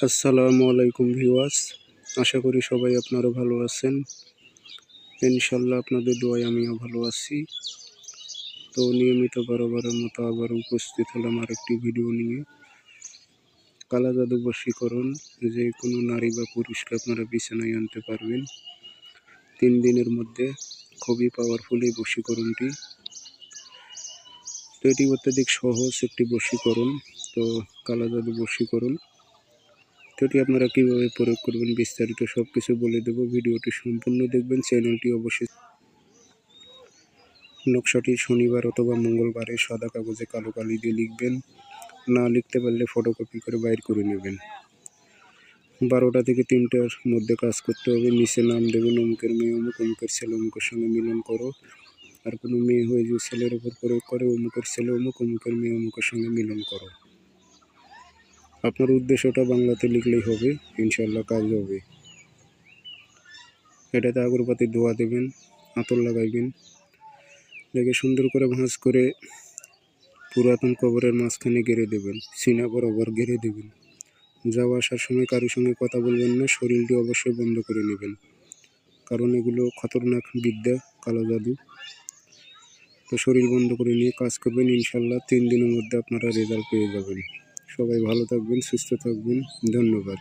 আসসালামু আলাইকুম ভিউয়ার্স, আশা করি সবাই আপনারা ভালো আছেন। ইনশাল্লাহ আপনাদের দোয়ায় আমিও ভালো আছি। তো নিয়মিত বরাবরের মতো আবার উপস্থিত হলাম আরেকটি ভিডিও নিয়ে। কালা জাদু বশীকরণ, যে কোনো নারী বা পুরুষকে আপনারা বিছানায় আনতে পারবেন 3 দিনের মধ্যে। খুবই পাওয়ারফুল এই বশীকরণটি। তো এটি অত্যাধিক সহজ একটি বশীকরণ। তো কালা জাদু বশীকরণ, তো এটি আপনারা কীভাবে প্রয়োগ করবেন বিস্তারিত সব কিছু বলে দেব। ভিডিওটি সম্পূর্ণ দেখবেন। চ্যানেলটি অবশ্যই। নকশাটি শনিবার অথবা মঙ্গলবারে সাদা কাগজে কালো কালি দিয়ে লিখবেন। না লিখতে পারলে ফটোকপি করে বাইর করে নেবেন। 12টা থেকে 3টার মধ্যে কাজ করতে হবে। নিচে নাম দেবেন, অমুকের মেয়ে অমুক, অমুকের ছেলে অমুকের সঙ্গে মিলন করো। আর কোনো মেয়ে হয়ে যদি ছেলের ওপর প্রয়োগ করে, অমুকের ছেলে অমুক, অমুকের মেয়ে অমুকের সঙ্গে মিলন করো। আপনার উদ্দেশ্যটা বাংলাতে লিখলেই হবে, ইনশাল্লাহ কাজ হবে। এটাতে আগরবাতি ধোয়া দেবেন, আতর লাগাইবেন, লেগে সুন্দর করে ভাঁজ করে পুরাতন কবরের মাঝখানে গেড়ে দেবেন। সিনা বরাবর গেড়ে দেবেন। যাওয়া আসার সময় কারোর সঙ্গে কথা বলবেন না। শরীরটি অবশ্যই বন্ধ করে নেবেন, কারণ এগুলো খতরনাক বিদ্যা, কালো জাদু। তো শরীর বন্ধ করে নিয়ে কাজ করবেন। ইনশাল্লাহ 3 দিনের মধ্যে আপনারা রেজাল্ট পেয়ে যাবেন। সবাই ভালো থাকবেন, সুস্থ থাকবেন। ধন্যবাদ।